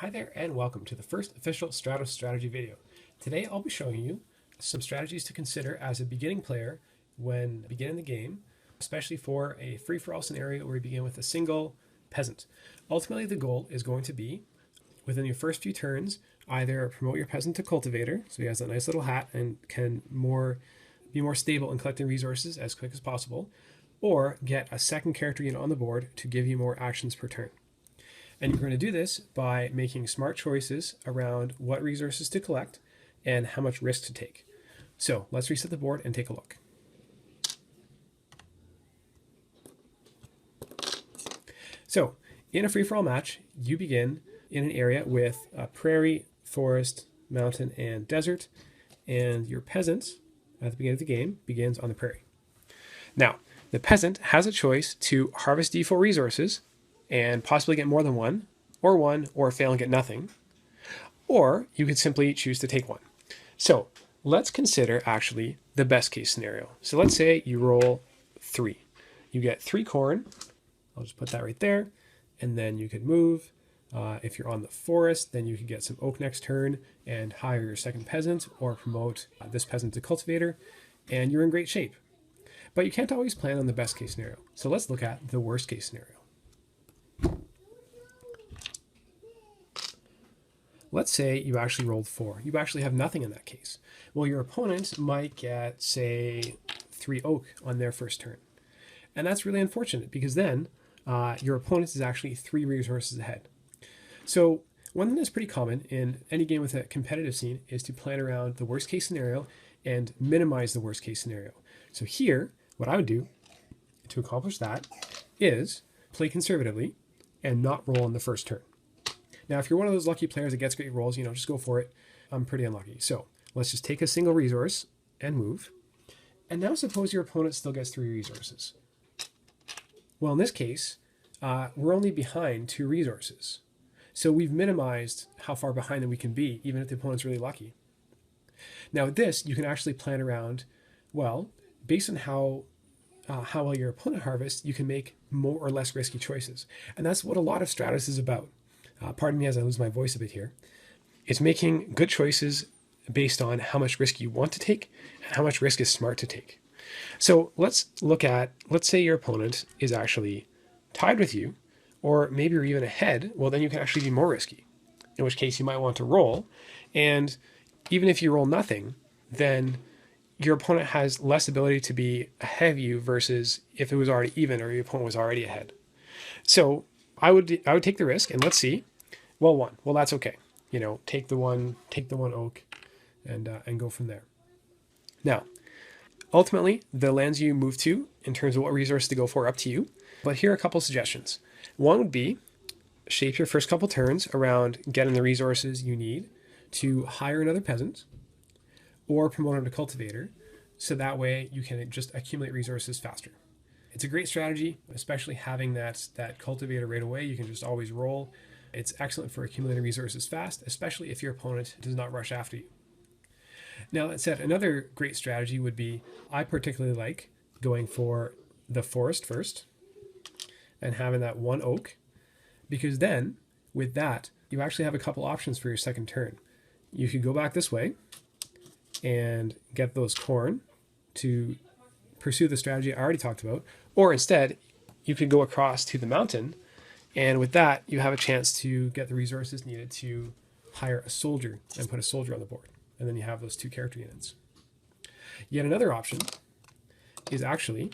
Hi there and welcome to the first official Stratos strategy video. Today I'll be showing you some strategies to consider as a beginning player when beginning the game, especially for a free-for-all scenario where you begin with a single peasant. Ultimately the goal is going to be, within your first few turns, either promote your peasant to cultivator, so he has that nice little hat and can be more stable in collecting resources as quick as possible, or get a second character unit on the board to give you more actions per turn. And you're going to do this by making smart choices around what resources to collect and how much risk to take. So let's reset the board and take a look. So in a free-for-all match, you begin in an area with a prairie, forest, mountain, and desert, and your peasant at the beginning of the game begins on the prairie. Now, the peasant has a choice to harvest D4 resources and possibly get more than one, or fail and get nothing. Or you could simply choose to take one. So let's consider actually the best case scenario. So let's say you roll 3. You get 3 corn. I'll just put that right there. And then you could move. If you're on the forest, then you could get some oak next turn and hire your second peasant or promote this peasant to cultivator. And you're in great shape. But you can't always plan on the best case scenario. So let's look at the worst case scenario. Let's say you actually rolled 4. You actually have nothing in that case. Well, your opponent might get, say, 3 oak on their first turn. And that's really unfortunate because then your opponent is actually 3 resources ahead. So one thing that's pretty common in any game with a competitive scene is to plan around the worst case scenario and minimize the worst case scenario. So here, what I would do to accomplish that is play conservatively and not roll on the first turn. Now, if you're one of those lucky players that gets great rolls, just go for it. I'm pretty unlucky. So let's just take a single resource and move. And now suppose your opponent still gets 3 resources. Well, in this case, we're only behind 2 resources. So we've minimized how far behind that we can be, even if the opponent's really lucky. Now with this, you can actually plan around, well, based on how well your opponent harvests, you can make more or less risky choices. And that's what a lot of Stratos is about. Pardon me as I lose my voice a bit here. It's making good choices based on how much risk you want to take and how much risk is smart to take. So let's say your opponent is actually tied with you, or maybe you're even ahead. Well, then you can actually be more risky, in which case you might want to roll. And even if you roll nothing, then your opponent has less ability to be ahead of you versus if it was already even or your opponent was already ahead. So I would take the risk, and let's see. Well, 1. Well, that's okay. Take the one oak, and go from there. Now, ultimately, the lands you move to, in terms of what resource to go for, up to you. But here are a couple suggestions. One would be shape your first couple turns around getting the resources you need to hire another peasant, or promote him to cultivator, so that way you can just accumulate resources faster. It's a great strategy, especially having that cultivator right away. You can just always roll. It's excellent for accumulating resources fast, especially if your opponent does not rush after you. Now, that said, another great strategy would be, I particularly like going for the forest first and having that 1 oak, because then with that, you actually have a couple options for your second turn. You could go back this way and get those corn to pursue the strategy I already talked about, or instead you could go across to the mountain, and with that you have a chance to get the resources needed to hire a soldier and put a soldier on the board, and then you have those 2 character units. Yet another option is actually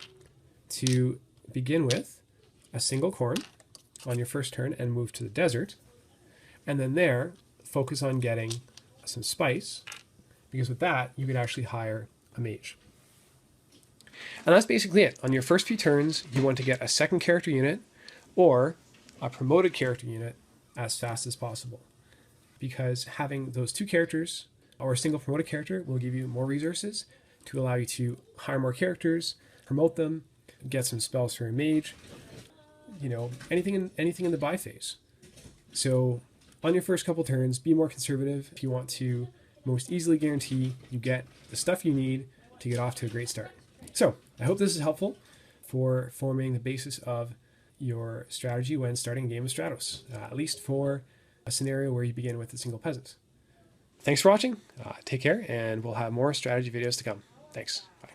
to begin with a single corn on your first turn and move to the desert, and then there focus on getting some spice, because with that you could actually hire a mage. And that's basically it. On your first few turns, you want to get a second character unit or a promoted character unit as fast as possible, because having those 2 characters or a single promoted character will give you more resources to allow you to hire more characters, promote them, get some spells for a mage, anything in the buy phase. So on your first couple turns, be more conservative if you want to most easily guarantee you get the stuff you need to get off to a great start. So I hope this is helpful for forming the basis of your strategy when starting a game of Stratos, at least for a scenario where you begin with a single peasant. Thanks for watching. Take care, and we'll have more strategy videos to come. Thanks. Bye.